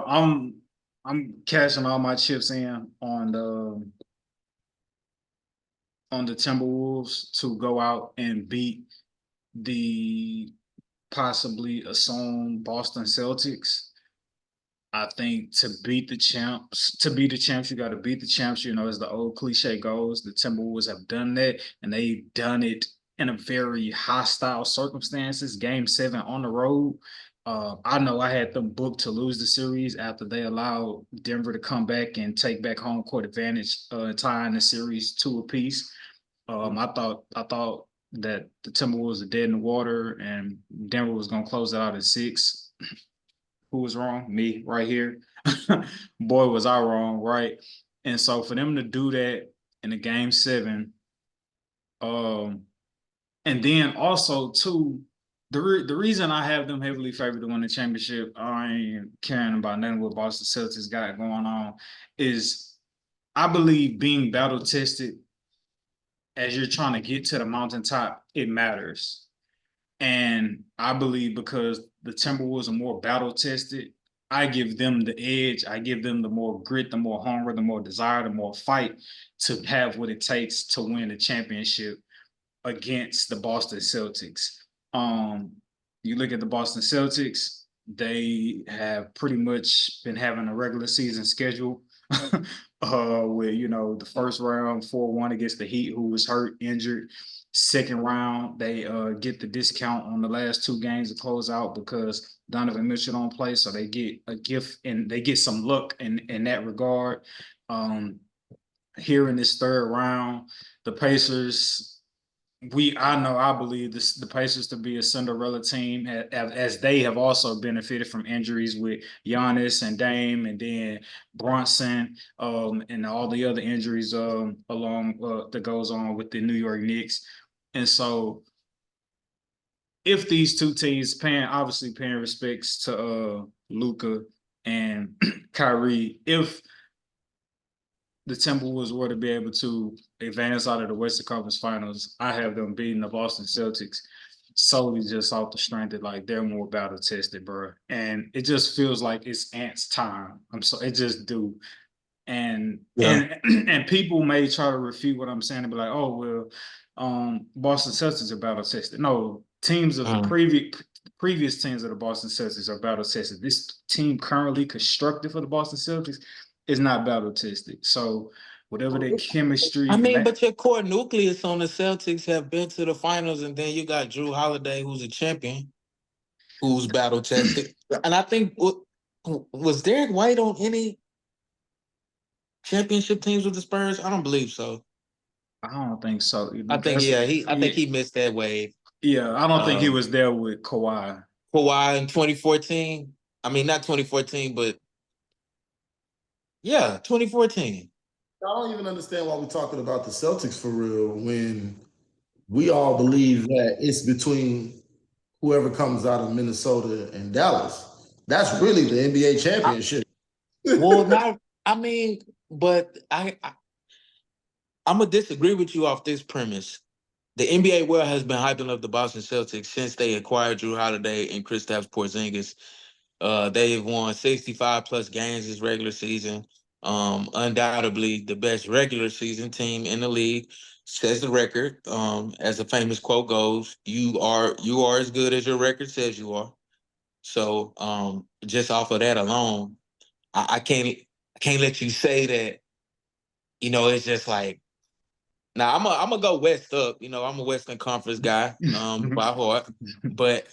I'm cashing all my chips in on the Timberwolves to go out and beat the possibly assumed Boston Celtics. I think to beat the champs, you got to beat the champs. You know, as the old cliche goes, the Timberwolves have done that, and they've done it in a very hostile circumstances. Game 7 on the road. I know I had them booked to lose the series after they allowed Denver to come back and take back home court advantage, tying the series 2 apiece. I thought that the Timberwolves are dead in the water, and Denver was going to close it out at 6. Who was wrong? Me, right here. Boy, was I wrong, right? And so for them to do that in the game 7, and then also too, the reason I have them heavily favored to win the championship, I ain't caring about nothing what Boston Celtics got going on, is I believe being battle tested as you're trying to get to the mountaintop, it matters. And I believe because the Timberwolves are more battle tested, I give them the edge. I give them the more grit, the more hunger, the more desire, the more fight to have what it takes to win the championship against the Boston Celtics. Um, you look at the Boston Celtics, they have pretty much been having a regular season schedule where, you know, the first round 4-1 against the Heat, who was hurt, injured. Second round, they get the discount on the last 2 games to close out because Donovan Mitchell don't play, so they get a gift and they get some luck in that regard. Here in this third round, the Pacers, I believe the Pacers to be a Cinderella team, as they have also benefited from injuries with Giannis and Dame, and then Bronson, and all the other injuries along that goes on with the New York Knicks. And so if these two teams obviously paying respects to Luka and Kyrie, if the Timberwolves were to be able to advance out of the Western Conference Finals, I have them beating the Boston Celtics solely just off the strength that, like, they're more battle tested, bro. And it just feels like it's Ants time. It just do. And and people may try to refute what I'm saying and be like, oh well, Boston Celtics are battle tested. No, teams of the previous teams of the Boston Celtics are battle tested. This team currently constructed for the Boston Celtics is not battle tested. So whatever their chemistry, I mean, but your core nucleus on the Celtics have been to the finals, and then you got Drew Holiday, who's a champion, who's battle tested. And I think was Derek White on any championship teams with the Spurs? I don't believe so. I don't think so. I think he missed that wave. Yeah, I don't think he was there with Kawhi. Kawhi in 2014. I mean, not 2014, but yeah, 2014. I don't even understand why we're talking about the Celtics for real when we all believe that it's between whoever comes out of Minnesota and Dallas. That's really the NBA championship. But I'm gonna disagree with you off this premise. The NBA world has been hyping up the Boston Celtics since they acquired Drew Holiday and Kristaps Porzingis. They've won 65 plus games this regular season. Undoubtedly the best regular season team in the league, says the record. As the famous quote goes, you are as good as your record says you are. So just off of that alone, I can't let you say that, you know, it's just like, now I'm gonna go West up. You know, I'm a Western Conference guy by heart, but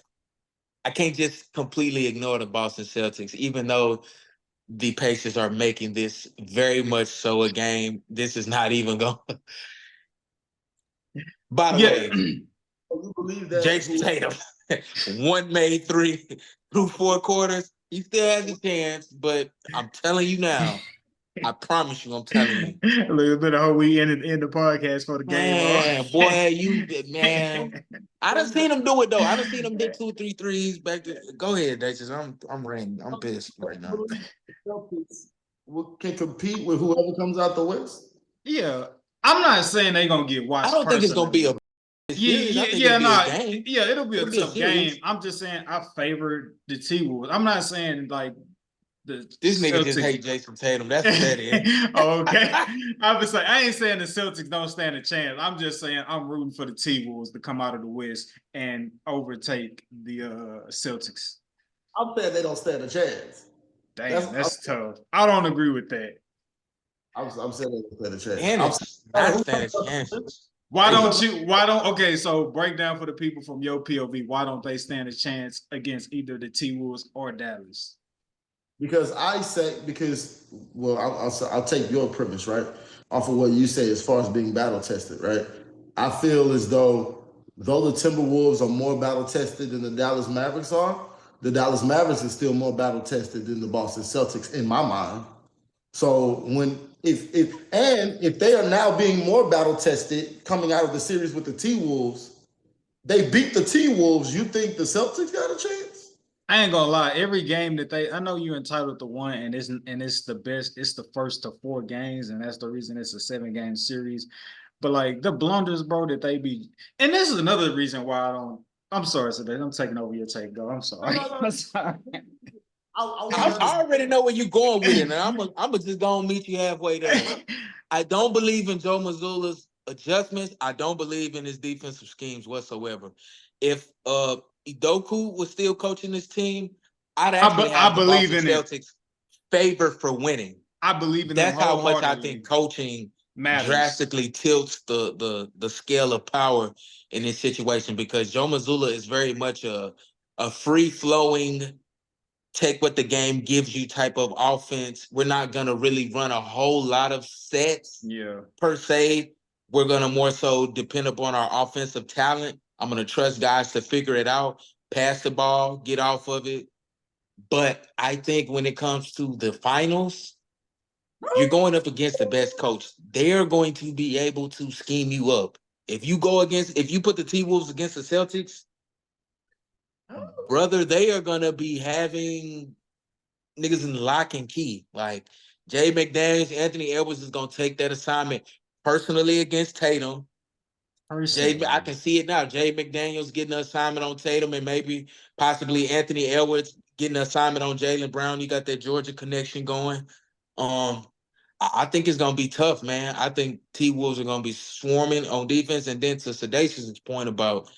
I can't just completely ignore the Boston Celtics, even though the Pacers are making this very much so a game. This is not even going. By the way, you believe that Jason Tatum, 1 made 3 through 4 quarters. He still has a chance, but I'm telling you now, I promise you, I'm telling you. A little bit of how we end the podcast for the game. Man, I done seen him do it though. I done seen him hit 2-3 threes back there. Go ahead, Dacius. I'm ranting. I'm pissed right now. Can compete with whoever comes out the West? Yeah, I'm not saying they're gonna get watched. I don't think it's gonna be a it'll be a tough game. I'm just saying I favor the T-Wolves. I'm not saying like the This nigga just Celtics. hate Jason Tatum. That's what that is. Oh, okay. I was like, I ain't saying the Celtics don't stand a chance. I'm just saying I'm rooting for the T-Wolves to come out of the West and overtake the Celtics. I'm saying they don't stand a chance. Damn, that's tough. I don't agree with that. I'm saying they don't stand a chance. Ennis, not standing chances. Okay, so break down for the people from your POV, why don't they stand a chance against either the T-Wolves or Dallas? Because I'll take your premise, right? Off of what you say as far as being battle tested, right? I feel as though the Timberwolves are more battle tested than the Dallas Mavericks are, the Dallas Mavericks is still more battle tested than the Boston Celtics in my mind. So if they are now being more battle tested coming out of the series with the T Wolves, they beat the T Wolves. You think the Celtics got a chance? I ain't gonna lie, every game that I know you're entitled to one, and it's the best, it's the first to 4 games, and that's the reason it's a 7-game series. But like the blunders, bro, that they be, and this is another reason why I don't. I'm sorry, Sebastian. I'm taking over your take, though. I'm sorry. No, no, no. I'm sorry. I already know where you're going with it, and I'm just gonna meet you halfway there. I don't believe in Joe Mazzulla's adjustments. I don't believe in his defensive schemes whatsoever. If Idoku was still coaching this team, I'd actually I have the believe Boston in it. Celtics favored for winning. I believe in them That's how much I wholeheartedly. think coaching Matters. drastically tilts the scale of power in this situation, because Joe Mazzulla is very much a free flowing, take what the game gives you type of offense. We're not gonna really run a whole lot of sets per se. We're gonna more so depend upon our offensive talent. I'm gonna trust guys to figure it out, pass the ball, get off of it. But I think when it comes to the finals, you're going up against the best coach. They're going to be able to scheme you up. If you put the T-Wolves against the Celtics, brother, they are gonna be having niggas in lock and key. Like Jay McDaniels, Anthony Edwards is gonna take that assignment personally against Tatum. I can see it now. Jay McDaniels getting an assignment on Tatum, and maybe possibly Anthony Edwards getting an assignment on Jaylen Brown. You got that Georgia connection going. I think it's gonna be tough, man. I think T-Wolves are gonna be swarming on defense. And then to Sedatious' point about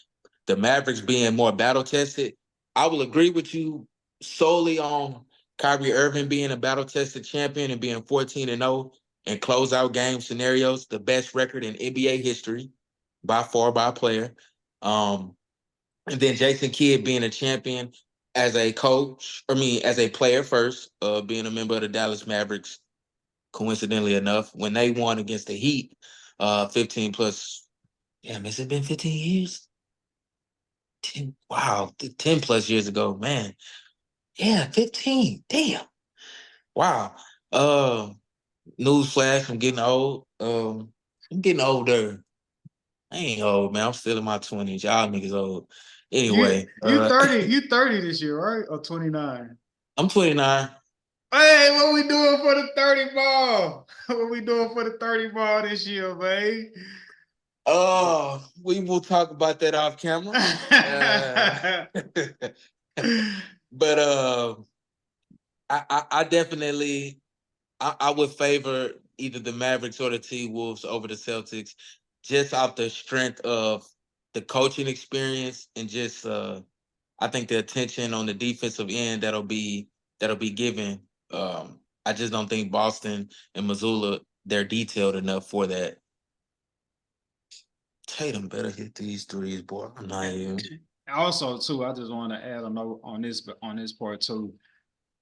the Mavericks being more battle tested, I will agree with you solely on Kyrie Irving being a battle tested champion and being 14-0 and closeout game scenarios, the best record in NBA history by far by a player. And then Jason Kidd being a champion as a as a player first, being a member of the Dallas Mavericks, coincidentally enough, when they won against the Heat, 15 plus, damn, has it been 15 years? 10 plus years ago, man. Yeah, 15. Damn. Wow. Newsflash, I'm getting old. I'm getting older. I ain't old, man. I'm still in my 20s. Y'all niggas old. Anyway. You 30 this year, right? Or 29? I'm 29. Hey, what we doing for the 30 ball? What we doing for the 30 ball this year, man? We will talk about that off camera. But I definitely I would favor either the Mavericks or the T-Wolves over the Celtics, just off the strength of the coaching experience and just I think the attention on the defensive end that'll be given. I just don't think Boston and Missoula, they're detailed enough for that. Tatum better hit these threes, boy. I'm not even. Also, too, I just want to add a note on this part too.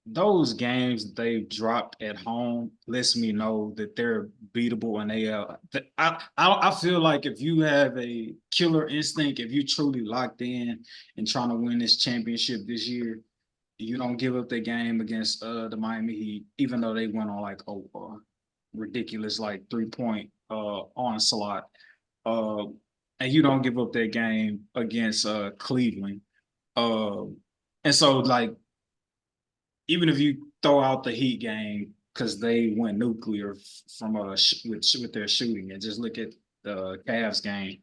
Those games they've dropped at home lets me know that they're beatable, and I feel like if you have a killer instinct, if you truly locked in and trying to win this championship this year, you don't give up the game against the Miami Heat, even though they went on like a ridiculous like 3-point onslaught. Uh, and you don't give up that game against Cleveland. And so like even if you throw out the Heat game because they went nuclear from with their shooting, and just look at the Cavs game,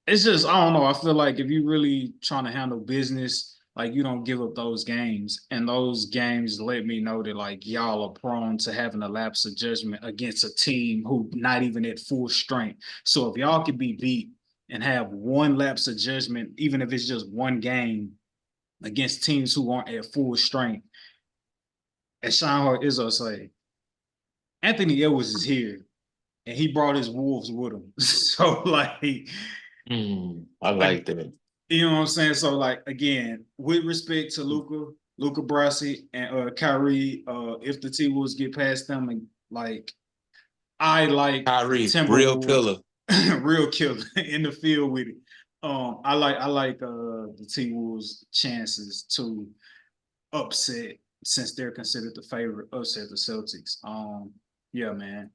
it's just I don't know. I feel like if you really trying to handle business Like you don't give up those games, and those games let me know that like y'all are prone to having a lapse of judgment against a team who not even at full strength. So if y'all can be beat and have one lapse of judgment, even if it's just one game against teams who aren't at full strength, as Sean Hart Izzo say, Anthony Edwards is here, and he brought his wolves with him. So I like that. you know what I'm saying? So like again, with respect to Luca Brasi and Kyrie, if the T Wolves get past them, and like I like the Kyrie, real Timberwolves, killer. real killer in the field with it. I like the T Wolves' chances to upset, since they're considered the favorite, upset the Celtics. Yeah, man.